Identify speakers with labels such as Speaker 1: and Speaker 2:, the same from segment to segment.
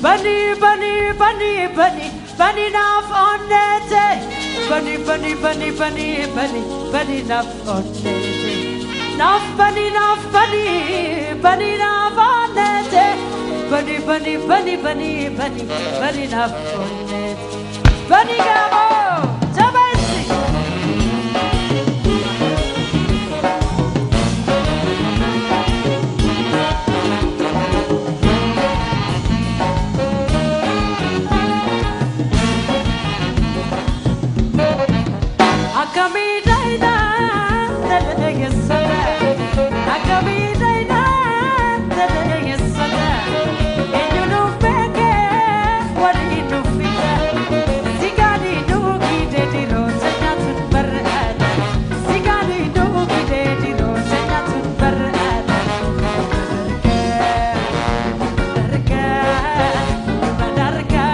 Speaker 1: bunny bunny bunny bunny bunny enough on it bunny bunny bunny bunny bunny bunny enough on it enough bunny enough bunny bunny enough on it bunny bunny bunny bunny bunny bunny enough on it bunny gamo tabasi Akami daina tadege yesada Akami daina tadege yesada Enyu no peke wadi no fita Sigadi no gide dilo senya tun barada Sigadi no gide dilo senya tun barada Darka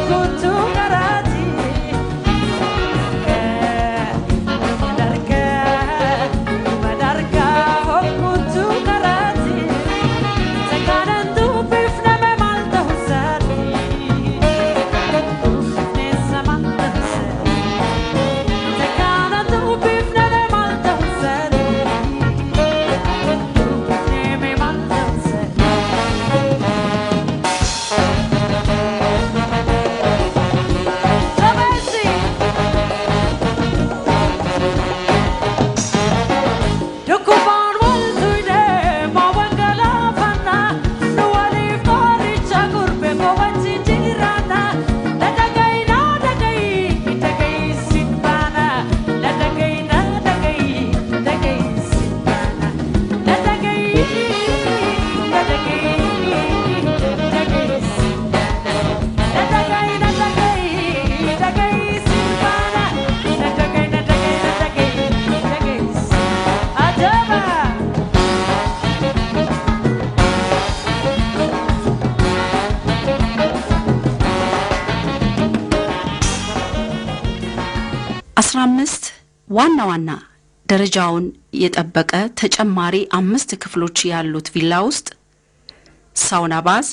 Speaker 1: kuntu garati ዋና ደረጃውን የጠበቀ ተጨማሪ 5 ክፍሎች ያሉት ቪላ ውስጥ ሳውና ባዝ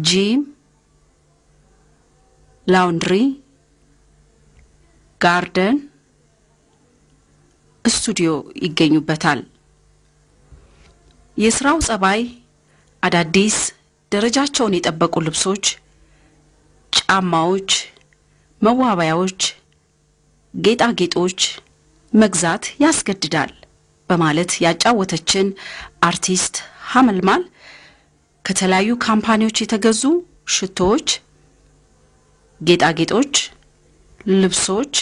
Speaker 1: ጂም ላውንድሪ ጋርደን ስቱዲዮ ይገኙበታል የስራው ጸባይ አዳዲስ ደረጃቸውን የጠበቁ ልብሶች ጫማዎች መዋባያዎች ጌጣጌጦች መግዛት ያስገድዳል በማለት ያጫወተችን አርቲስት ሐመልማል ከተለያዩ ካምፓኒዎች የተገዙ ሽቶዎች ጌጣጌጦች ልብሶች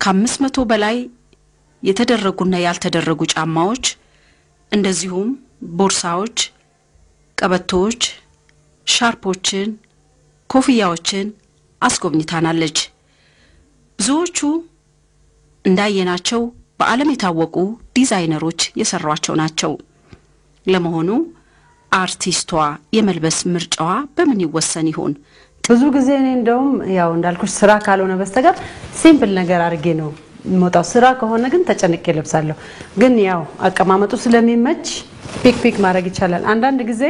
Speaker 1: ከ500 በላይ የተደረጉና ያልተደረጉ ጫማዎች እንደዚሁም ቦርሳዎች ቀበቶች ሻርፖችን ኮፍያዎችን አስጎብኝታናለች ብዙዎቹ እንዳየናቸው በዓለም የታወቁ ዲዛይነሮች የሰሯቸው ናቸው ለመሆኑ አርቲስቷ የመልበስ ምርጫዋ በምን ይወሰን ይሆን
Speaker 2: ብዙ ጊዜ እኔ እንደውም ያው እንዳልኩሽ ስራ ካልሆነ በስተቀር ሲምፕል ነገር አድርጌ ነው ሞታው ስራ ከሆነ ግን ተጨንቄ ለብሳለሁ ግን ያው አቀማመጡ ስለሚመች ፒክ ማድረግ ይቻላል አንዳንድ ጊዜ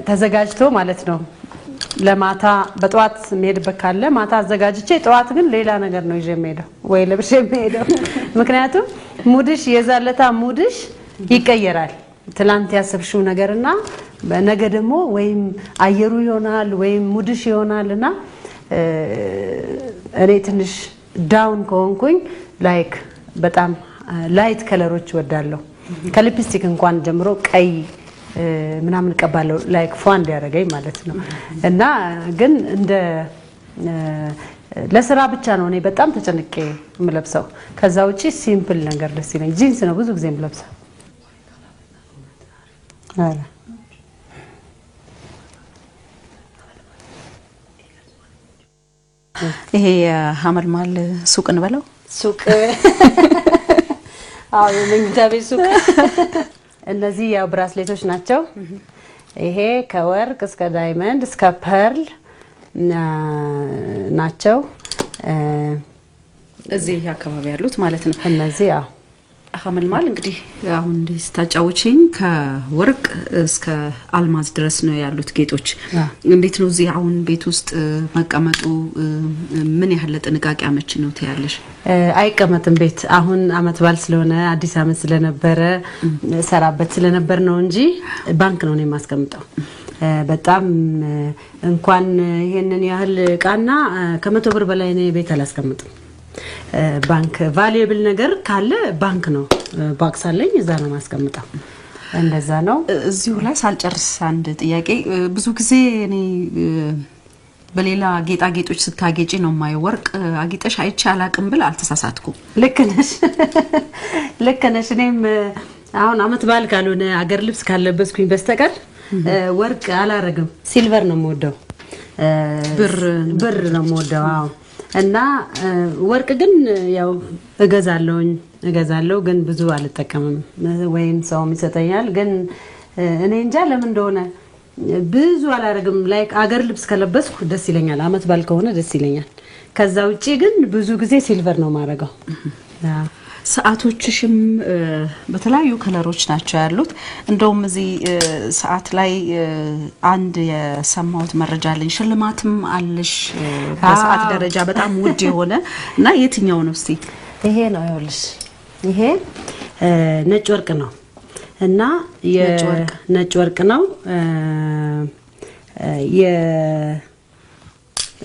Speaker 2: ተዘጋጅቶ ማለት ነው ለማታ በጧት መሄድበት ካለ ማታ አዘጋጅቼ ጧት ግን ሌላ ነገር ነው ይዤ መሄደው ወይ ለብሼ መሄደው ምክንያቱም ሙድሽ የዛለታ ሙድሽ ይቀየራል ትላንት ያሰብሽው ነገርና በነገ ደግሞ ወይም አየሩ ይሆናል ወይም ሙድሽ ይሆናልና እኔ ትንሽ ዳውን ከሆንኩኝ ላይክ በጣም ላይት ከለሮች ወዳለሁ ከሊፕስቲክ እንኳን ጀምሮ ቀይ ምናምን ቀባለው ላይክ ፋን ያደርገኝ ማለት ነው እና ግን እንደ ለስራ ብቻ ነው እኔ በጣም ተጨንቄ ምለብሰው ከዛ ውጪ ሲምፕል ነገር ደስ ይለኝ ጂንስ ነው ብዙ ጊዜ ምለብሰው አረ
Speaker 3: ይሄ ሐመልማል ሱቅ እንበለው
Speaker 2: ሱቅ አዎ የመኝታቤ ሱቅ እነዚህ ያው ብራስሌቶች ናቸው ይሄ ከወርቅ እስከ ዳይመንድ እስከ ፐርል ናቸው
Speaker 3: እዚህ አካባቢ ያሉት ማለት ነው
Speaker 2: እነዚህ ያው
Speaker 3: ሐመልማል እንግዲህ አሁን ስታጫውቺኝ ከወርቅ እስከ አልማዝ ድረስ ነው ያሉት ጌጦች እንዴት ነው እዚህ አሁን ቤት ውስጥ መቀመጡ ምን ያህል ጥንቃቄ አመች ነው ታያለሽ
Speaker 2: አይቀመጥም ቤት አሁን አመት ባል ስለሆነ አዲስ አመት ስለነበረ ሰራበት ስለነበር ነው እንጂ ባንክ ነው የማስቀምጠው በጣም እንኳን ይሄንን ያህል ቃና ከ100 ብር በላይ ነው ቤት አላስቀምጥም ባንክ ቫልዩብል ነገር ካለ ባንክ ነው ባክስ አለኝ እዛ ነው ማስቀምጣው እንደዛ ነው
Speaker 3: እዚሁ ላይ ሳልጨርስ አንድ ጥያቄ ብዙ ጊዜ እኔ በሌላ ጌጣጌጦች ስታጌጪ ነው ማይወርቅ አጊጠሽ አይቼ አላቅም ብል አልተሳሳትኩም
Speaker 2: ልክ ነሽ እኔም አሁን አመት ባል ካልሆነ አገር ልብስ ካለበስኩኝ በስተቀር ወርቅ አላረግም ሲልቨር ነው የምወደው ብር ነው የምወደው አዎ እና ወርቅ ግን ያው እገዛለሁ ግን ብዙ አልተጠቀምም ወይም ሰው ይሰጠኛል ግን እኔ እንጃ ለምን እንደሆነ ብዙ አላረግም ላይክ አገር ልብስ ከለበስኩ ደስ ይለኛል አመት ባል ከሆነ ደስ ይለኛል ከዛ ውጪ ግን ብዙ ጊዜ ሲልቨር ነው ማረጋው
Speaker 3: ሰዓቶችሽም በተለያዩ ከለሮች ናቸው ያሉት እንደውም እዚህ ሰዓት ላይ አንድ የሰማሁት መረጃ አለኝ ሽልማትም አለሽ በሰዓት ደረጃ በጣም ውድ የሆነ እና የትኛው ነው እስቲ
Speaker 2: ይሄ ነው ይኸውልሽ ይሄ ነጭ ወርቅ ነው እና ነጭ ወርቅ ነው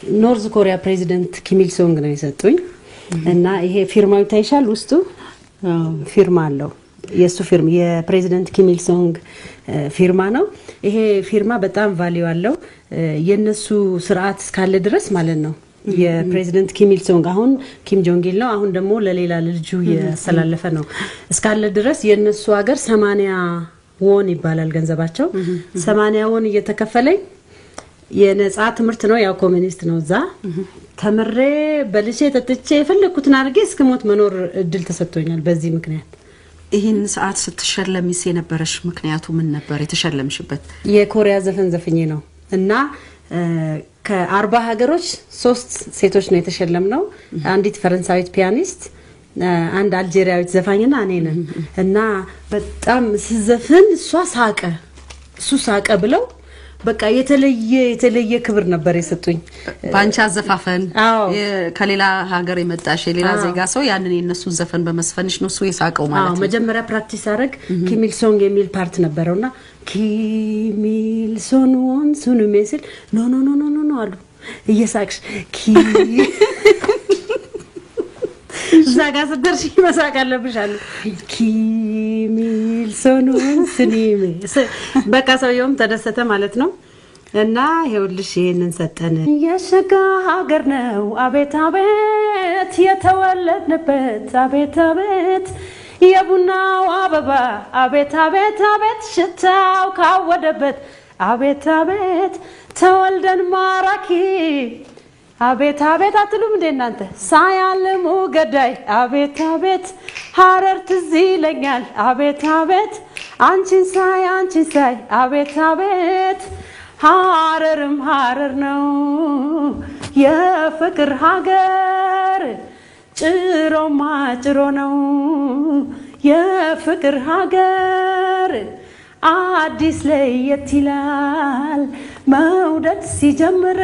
Speaker 2: የኖርዝ ኮሪያ ፕሬዚደንት ኪም ኢል ሶንግ ነው የሰጡኝ እና ይሄ ፊርማው ታይሻል ውስጡ ፊርማ አለው የሱ ፊርማ የፕሬዚደንት ኪም ኢል ሶንግ ፊርማ ነው ይሄ ፊርማ በጣም ቫልዩ አለው የነሱ ስርዓት እስካለ ድረስ ማለት ነው የፕሬዚደንት ኪም ኢል ሶንግ አሁን ኪም ጆንግ ኢል ነው አሁን ደግሞ ለሌላ ልጁ ያስተላለፈ ነው እስካለ ድረስ የነሱ ሀገር 80 ወን ይባላል ገንዘባቸው 80 ወን እየተከፈለኝ የነጻ ትምርት ነው ያው ኮሚኒስት ነው ዛ ተመሬ በልሼ ተጥቼ ፈለኩትን አርጌ እስከሞት መኖር እድል ተሰጥቶኛል በዚህ ምክንያት
Speaker 3: ይሄን ሰዓት ስትሸለሚስ የነበረሽ ምክንያቱ ምን ነበር የተሸለምሽበት
Speaker 2: የኮሪያ ዘፈን ዘፍኜ ነው እና ከ40 ሀገሮች 3 ሴቶች ነው የተሸለምነው አንዲት ፈረንሳዊት ፒያኒስት አንድ አልጄሪያዊት ዘፋኝና እኔ ነን እና በጣም ሲዘፍን እሱ ሳቀ ብለው በቃ የተለየ ክብር ነበር የሰጡኝ
Speaker 3: ባንቻ ዘፋፈን ከሌላ ሀገር የመጣሽ የሌላ ዜጋ ሰው ያንን የነሱ ዘፈን በመስፈንሽ ነው እሱ የሳቀው ማለት ነው
Speaker 2: መጀመሪያ ፕራክቲስ አረግ ኪም ኢል ሶንግ የሚል ፓርት ነበርውና ኪም ኢል ሶን ወን ሱኑ ሜስል ኖ አሉ እየሳቅሽ ዛጋ ሰደርሽ መሳቅ አለብሽ አሉ ኪም ኢል ሶን ወን ስኒሜ በቃ ሰውየውም ተደሰተ ማለት ነው እና ይኸውልሽ ይሄንን ሰጠን የሸጋ ሀገር ነው አቤት አቤት የተወለድንበት አቤት አቤት የቡናው አበባ አቤት አቤት አቤት ሽታው ካወደበት አቤት አቤት ተወልደን ማራኪ አቤት አቤት አትሉም እንደ እናንተ ሳያልሙ ገዳይ አቤት አቤት ሐረር ትዝ ይለኛል አቤት አቤት አንቺን ሳይ አቤት አቤት ሐረርም ሐረር ነው የፍቅር ሀገር ጭሮማ ጭሮ ነው የፍቅር ሀገር አዲስ ለየት ይላል መውደድ ሲጀምር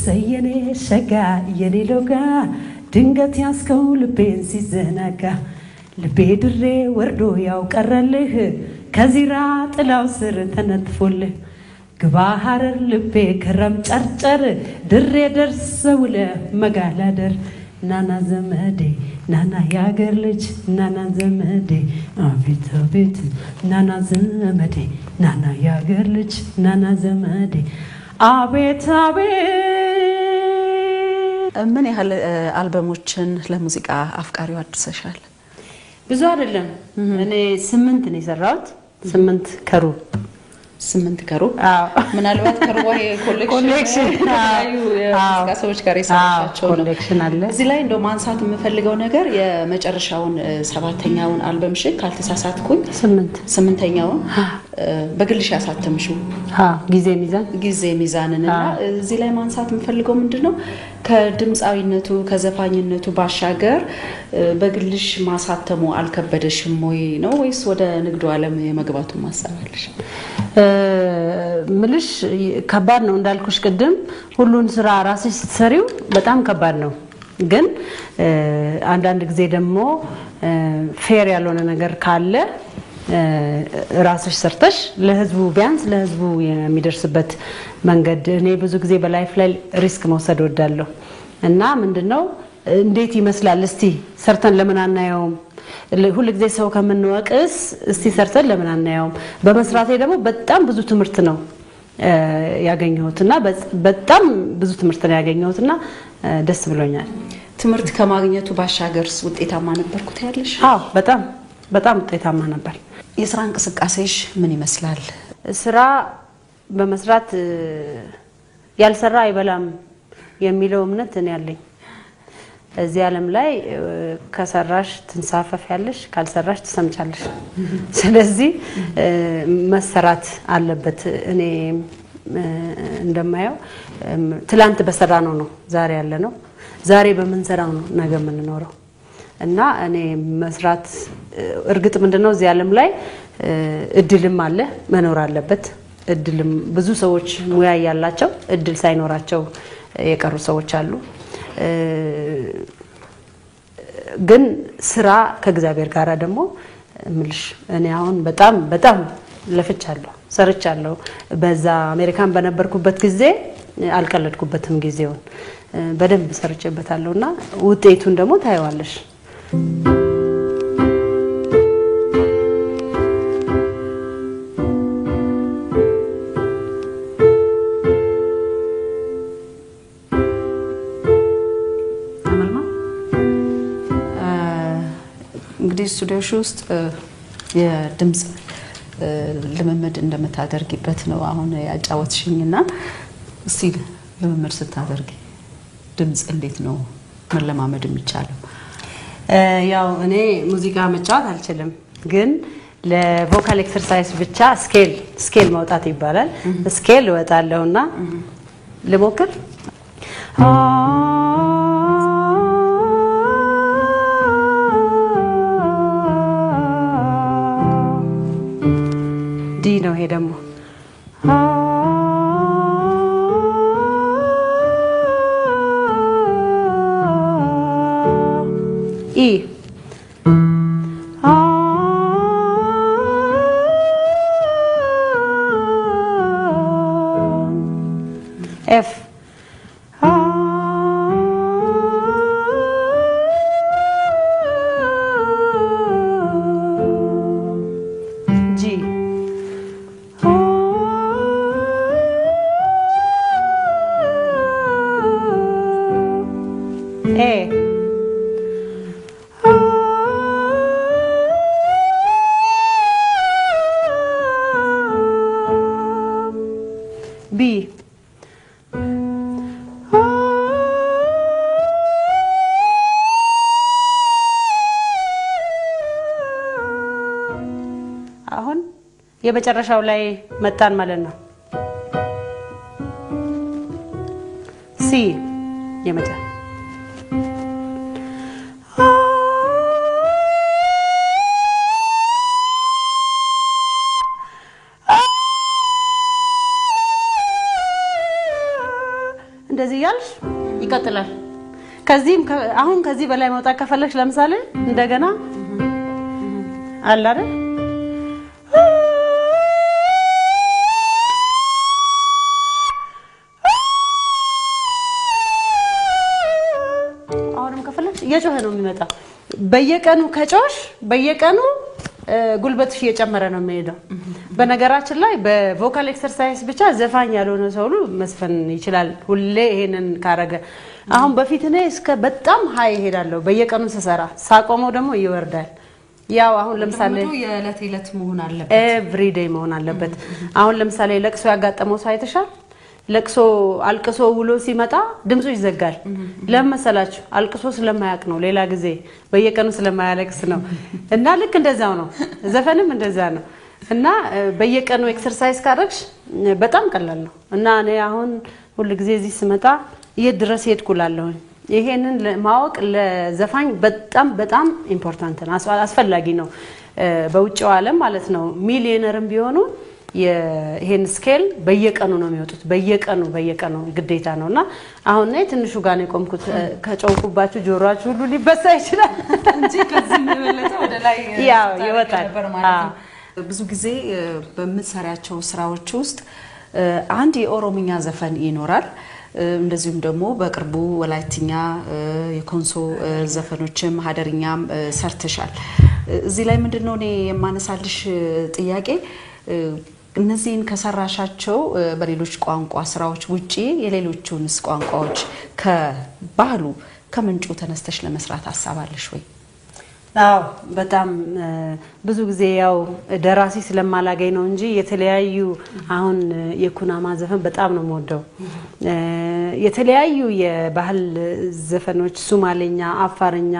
Speaker 2: ሰየኔ ሸጋ የኔ ሎጋ ድንገት ያስከው ልቤን ሲዘናጋ ልቤ ድሬ ወርዶ ያው ቀረልህ ከዚራ ጥላው ስር ተነጥፎልህ ግባ ሐረር ልቤ ከረም ጨርጨር ድሬ ደርሰውለ መጋላደር ናና ዘመዴ ናና ያገር ልጅ ናና ዘመዴ አቤት አቤት ናና ዘመዴ ናና ያገር ልጅ ናና ዘመዴ አቤት አቤት
Speaker 3: ምን ያህል አልበሞችን ለሙዚቃ አፍቃሪው አድርሰሻል
Speaker 2: ብዙ አይደለም እኔ 8 ነው የሰራሁት 8 ከሩ
Speaker 3: ምናልባት ከሩዋይ ኮሌክሽን ሰዎች ጋር የሰራቻቸው ነው
Speaker 2: ኮሌክሽን አለ
Speaker 3: እዚህ ላይ እንደው ማንሳት የምፈልገው ነገር የመጨረሻውን 7ኛውን አልበምሽ ካልተሳሳትኩኝ 8ኛውን በግልሽ ያሳተምሽው
Speaker 2: ጊዜ ሚዛንና
Speaker 3: እዚህ ላይ ማንሳት የምፈልገው ምንድነው ከድምጻዊነቱ ከዘፋኝነቱ ባሻገር በግልሽ ማሳተሙ አልከበደሽም ወይ ነው ወይስ ወደ ንግዱ ዓለም የመግባቱ ማሰባለሽ?
Speaker 2: ምልሽ ከባድ ነው እንዳልኩሽ ቅድም ሁሉን ስራ ራስሽ ስትሰሪው በጣም ከባድ ነው። ግን አንዳንድ ጊዜ ደግሞ ፌር ያልሆነ ነገር ካለ ራስሽ ሰርተሽ ለህዝቡ ቢያንስ ለህዝቡ የሚደርስበት መንገድ እኔ ብዙ ጊዜ በላይፍ ላይ ሪስክ መውሰድ ወዳለሁ እና ምንድነው እንዴት ይመስላል እስቲ ሰርተን ለምን አናየውም ሁሉ ጊዜ ሰው ከመንወቅስ እስቲ ሰርተን ለምን አናየውም በመስራቴ ደግሞ በጣም ብዙ ትምህርት ነው ያገኘሁትና በጣም ብዙ ትምህርት ነው ያገኘሁትና ደስ ብሎኛል።
Speaker 3: ትምህርት ከማግኘቱ ባሻገርስ ውጤታማ ነበርኩት ያለሽ?
Speaker 2: አዎ በጣም ውጤታማ ነበር።
Speaker 3: የስራ እንቅስቃሴሽ ምን ይመስላል?
Speaker 2: ስራ በመስራት ያልሰራ አይበላም የሚለው እምነት እኔ ያለኝ እዚህ ዓለም ላይ ከሰራሽ ትንሳፈፊያለሽ ካልሰራሽ ትሰምቻለሽ። ስለዚህ መሰራት አለበት። እኔ እንደማየው ትላንት በሰራ ነው ዛሬ ያለ ነው ዛሬ በመንሰራው ነው ነገ የምንኖረው እና እኔ መስራት እርግጥ ምንድነው እዚህ ዓለም ላይ እድልም አለ መኖር አለበት። እድልም ብዙ ሰዎች ሙያ ያላቸው እድል ሳይኖራቸው የቀሩ ሰዎች አሉ። ግን ስራ ከእግዚአብሔር ጋር ደግሞ ምልሽ እኔ አሁን በጣም ለፍቻለሁ ሰርቻለሁ። በዛ አሜሪካን በነበርኩበት ጊዜ አልቀለድኩበትም ጊዜውን በደንብ ሰርቼበታለሁና ውጤቱን ደግሞ ታይዋለሽ።
Speaker 3: እንግዲህ ስቱዲዮሽ ውስጥ የድምጽ ልምምድ እንደምታደርጊበት ነው አሁን ያጫወትሽኝና እስቲ ልምምድ ስታደርጊ ድምጽ እንዴት ነው መለማመድ የሚቻለው?
Speaker 2: ያው እኔ ሙዚቃ መጫወት አልችልም ግን ለቮካል ኤክሰርሳይዝ ብቻ ስኬል ማውጣት ይባላል። ስኬል ወጣለውና ልሞክር። ዲ ነው ይሄ ደግሞ ኢ ኤፍ ጂ ኤ ቢ አሁን የመጨረሻው ላይ መጣን ማለት ነው። ሲ የመጨረሻ እንደዚህ ያልሽ ይቀጥላል። ከዚህም አሁን ከዚህ በላይ መውጣት ከፈለግሽ ለምሳሌ እንደገና አለ አይደል አሁንም ከፈለግሽ እየጮኸ ነው የሚመጣ። በየቀኑ ከጮሽ በየቀኑ ጉልበትሽ እየጨመረ ነው የሚሄደው። በነገራችን ላይ በቮካል ኤክሰርሳይዝ ብቻ ዘፋኝ ያልሆነ ሰው ሁሉ መስፈን ይችላል ሁሌ ይሄንን ካረገ። አሁን በፊት እኔ እስከ በጣም ሃይ ሄዳለሁ በየቀኑ ስሰራ ሳቆመው ደግሞ ይወርዳል። ያው አሁን ለምሳሌ
Speaker 3: የዕለት መሆን አለበት
Speaker 2: ኤቭሪ ዴይ መሆን አለበት። አሁን ለምሳሌ ለቅሶ ያጋጠመው ሰው አይተሻል? ለቅሶ አልቅሶ ውሎ ሲመጣ ድምጹ ይዘጋል። ለምን መሰላችሁ? አልቅሶ ስለማያቅ ነው። ሌላ ጊዜ በየቀኑ ስለማያለቅስ ነው። እና ልክ እንደዛው ነው ዘፈንም እንደዛ ነው። እና በየቀኑ ኤክሰርሳይዝ ካደረግሽ በጣም ቀላል ነው። እና እኔ አሁን ሁሉ ጊዜ እዚህ ስመጣ ድረስ ሄድኩላለሁ ይሄንን ማወቅ ለዘፋኝ በጣም ኢምፖርታንት ነው አስፈላጊ ነው በውጭው ዓለም ማለት ነው ሚሊዮነርም ቢሆኑ ይሄን ስኬል በየቀኑ ነው የሚወጡት በየቀኑ ግዴታ ነውና አሁን ላይ ትንሹ ጋር ነው ቆምኩት ከጨውኩባችሁ ጆሮአችሁ ሁሉ ሊበሳ ይችላል
Speaker 3: እንጂ ከዚህ የበለጠ ወደ ላይ
Speaker 2: ይወጣል
Speaker 3: ማለት ነው ብዙ ጊዜ በመሰራቸው ስራዎች ውስጥ አንድ የኦሮምኛ ዘፈን ይኖራል እንደዚሁም ደግሞ በቅርቡ ወላይትኛ የኮንሶ ዘፈኖችም ሀደርኛም ሰርተሻል እዚህ ላይ ምንድነው እኔ የማነሳልሽ ጥያቄ እነዚህን ከሰራሻቸው በሌሎች ቋንቋ ስራዎች ውጪ የሌሎቹንስ ቋንቋዎች ከባህሉ ከምንጩ ተነስተሽ ለመስራት አሳባለሽ ወይ
Speaker 2: አዎ በጣም ብዙ ጊዜ ያው ደራሲ ስለማላገኝ ነው እንጂ የተለያዩ አሁን የኩናማ ዘፈን በጣም ነው የምወደው የተለያዩ የባህል ዘፈኖች ሶማሌኛ አፋርኛ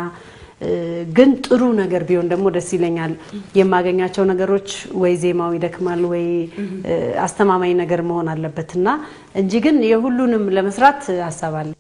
Speaker 2: ግን ጥሩ ነገር ቢሆን ደግሞ ደስ ይለኛል የማገኛቸው ነገሮች ወይ ዜማው ይደክማል ወይ አስተማማኝ ነገር መሆን አለበትና እንጂ ግን የሁሉንም ለመስራት አሳባለሁ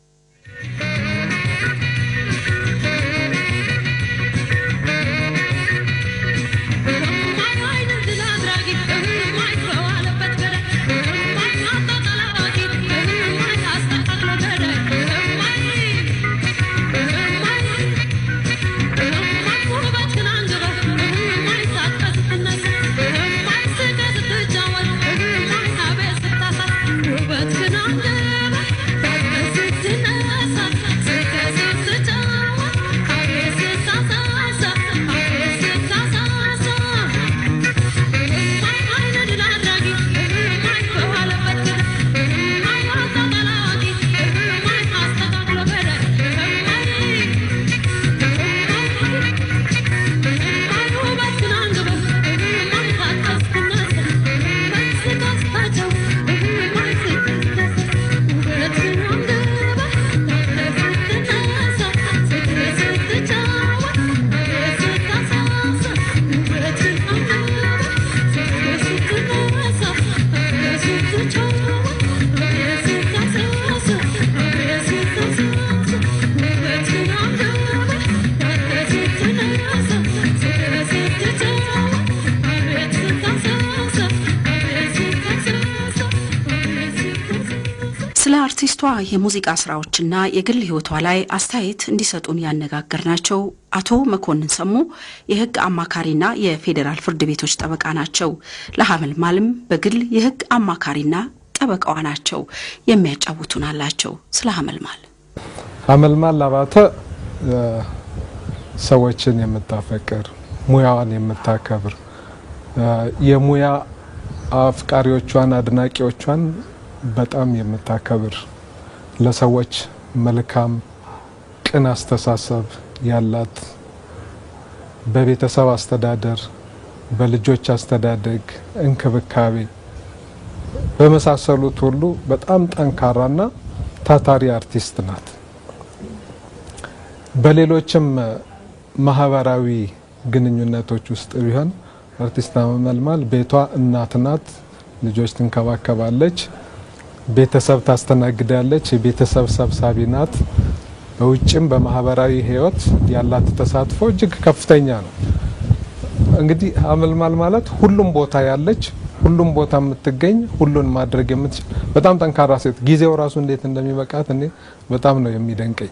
Speaker 3: ስለ አርቲስቷ የሙዚቃ ስራዎችና የግል ህይወቷ ላይ አስተያየት እንዲሰጡን ያነጋገርናቸው አቶ መኮንን ሰሙ የህግ አማካሪና የፌደራል ፍርድ ቤቶች ጠበቃ ናቸው ለሐመልማልም በግል የህግ አማካሪና ጠበቃዋ ናቸው የሚያጫውቱን አላቸው ስለ
Speaker 4: ሐመልማል አባተ ሰዎችን የምታፈቅር ሙያዋን የምታከብር የሙያ አፍቃሪዎቿን አድናቂዎቿን በጣም የምታከብር ለሰዎች መልካም ቅን አስተሳሰብ ያላት በቤተሰብ አስተዳደር በልጆች አስተዳደግ እንክብካቤ በመሳሰሉት ሁሉ በጣም ጠንካራና ታታሪ አርቲስት ናት በሌሎችም ማህበራዊ ግንኙነቶች ውስጥ ቢሆን አርቲስት ሐመልማል ቤቷ እናት ናት ልጆች ትንከባከባለች ቤተሰብ ታስተናግዳለች የቤተሰብ ሰብሳቢ ናት በውጭም በማህበራዊ ህይወት ያላት ተሳትፎ እጅግ ከፍተኛ ነው እንግዲህ ሐመልማል ማለት ሁሉም ቦታ ያለች ሁሉም ቦታ የምትገኝ ሁሉን ማድረግ የምትችል በጣም ጠንካራ ሴት ጊዜው ራሱ እንዴት እንደሚበቃት እኔ በጣም ነው የሚደንቀኝ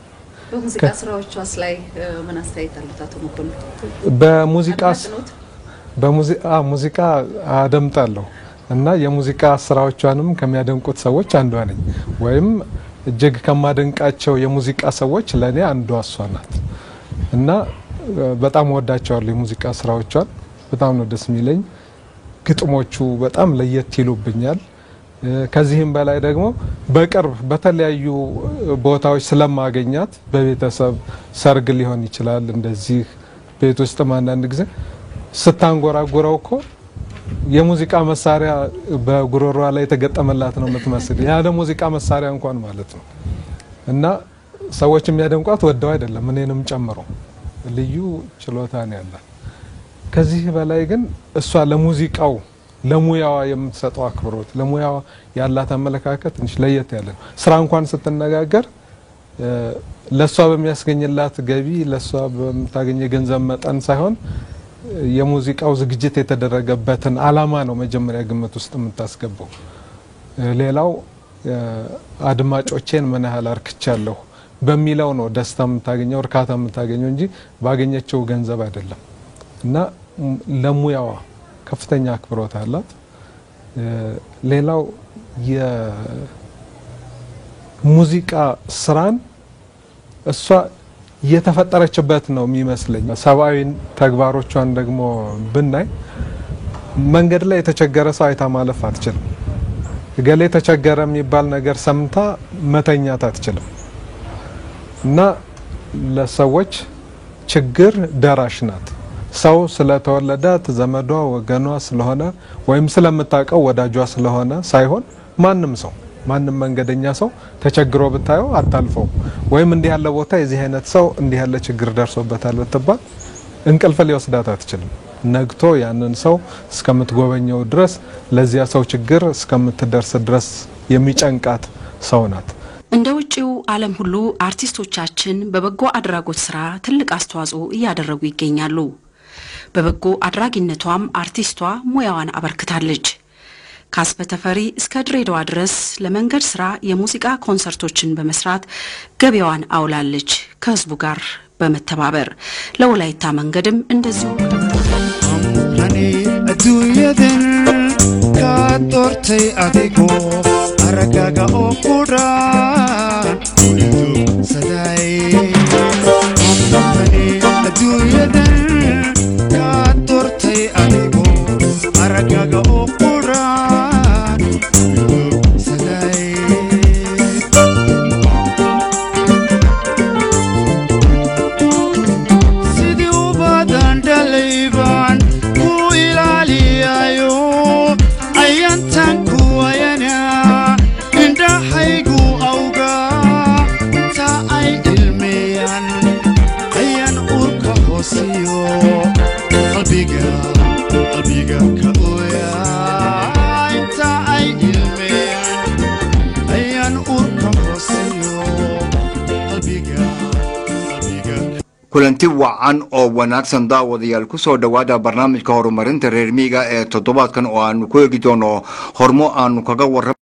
Speaker 3: በሙዚቃ ስራዎቿስ ላይ ምን አስተያየት አሉት አቶ መኮንን
Speaker 4: በሙዚቃ አደምጣለሁ እና የሙዚቃ ስራዎቿንም ከሚያደንቁት ሰዎች አንዷ ነኝ ወይም እጅግ ከማደንቃቸው የሙዚቃ ሰዎች ለኔ አንዷ እሷ ናት እና በጣም ወዳቸዋለሁ የሙዚቃ ስራዎቿን በጣም ነው ደስ የሚለኝ ግጥሞቹ በጣም ለየት ይሉብኛል ከዚህም በላይ ደግሞ በቅርብ በተለያዩ ቦታዎች ስለማገኛት በቤተሰብ ሰርግ ሊሆን ይችላል እንደዚህ ቤት ውስጥ አንዳንድ ጊዜ ስታንጎራጉረው እኮ የሙዚቃ መሳሪያ በጉሮሯ ላይ ተገጠመላት ነው የምትመስል ያ ሙዚቃ መሳሪያ እንኳን ማለት ነው እና ሰዎች የሚያደንቋት ወደው አይደለም እኔንም ጨምሮ ልዩ ችሎታ ነው ያላት ከዚህ በላይ ግን እሷ ለሙዚቃው ለሙያዋ የምትሰጠው አክብሮት ለሙያዋ ያላት አመለካከት እንሽ ለየት ያለ ስራ እንኳን ስትነጋገር ለሷ በሚያስገኝላት ገቢ ለሷ በምታገኘው ገንዘብ መጠን ሳይሆን የሙዚቃው ዝግጅት የተደረገበትን አላማ ነው መጀመሪያ ግምት ውስጥ የምታስገባው ሌላው አድማጮቼን ምን ያህል አርክቻለሁ በሚለው ነው ደስታ የምታገኘው እርካታ የምታገኘው እንጂ ባገኘችው ገንዘብ አይደለም እና ለሙያዋ ከፍተኛ አክብሮት አላት ሌላው የሙዚቃ ስራን እሷ የተፈጠረችበት ነው የሚመስለኝ ሰባዊ ተግባሮቿን ደግሞ ብናይ መንገድ ላይ የተቸገረ ሰው አይታ ማለፍ አትችልም ገሌ ተቸገረ የሚባል ነገር ሰምታ መተኛት አትችልም እና ለሰዎች ችግር ደራሽ ናት ሰው ስለተወለዳት ዘመዷ ወገኗ ስለሆነ ወይም ስለምታቀው ወዳጇ ስለሆነ ሳይሆን ማንም መንገደኛ ሰው ተቸግሮ ብታየው አታልፈው ወይም እንዲህ ያለ ቦታ የዚህ አይነት ሰው እንዲህ ያለ ችግር ደርሶበታል ብትባል እንቅልፍ ሊወስዳት አትችልም ነግቶ ያንን ሰው እስከምትጎበኘው ድረስ ለዚያ ሰው ችግር እስከምትደርስ ድረስ የሚጨንቃት ሰው ናት
Speaker 3: እንደ ውጪው ዓለም ሁሉ አርቲስቶቻችን በበጎ አድራጎት ስራ ትልቅ አስተዋጽኦ እያደረጉ ይገኛሉ በበጎ አድራጊነቷም አርቲስቷ ሙያዋን አበርክታለች ካስበተፈሪ እስከ ድሬዳዋ ድረስ ለመንገድ ስራ የሙዚቃ ኮንሰርቶችን በመስራት ገቢዋን አውላለች ከህዝቡ ጋር በመተባበር ለወላይታ መንገድም እንደዚሁ
Speaker 5: አኔ አዱየደን ካጦርተይ አዲኮ አረጋጋ ኦኩራ ሁሉ ሰዳይ አኔ አዱየደን ካጦርተይ አዲኮ አረጋጋ ኦኩራ
Speaker 6: kulanti wacan oo wanaagsan daawadayaal ku soo dhawaada barnaamijka horumarinta reer miyiga ee toddobaadkan oo aanu ku eegi doono hormo aanu kaga warramo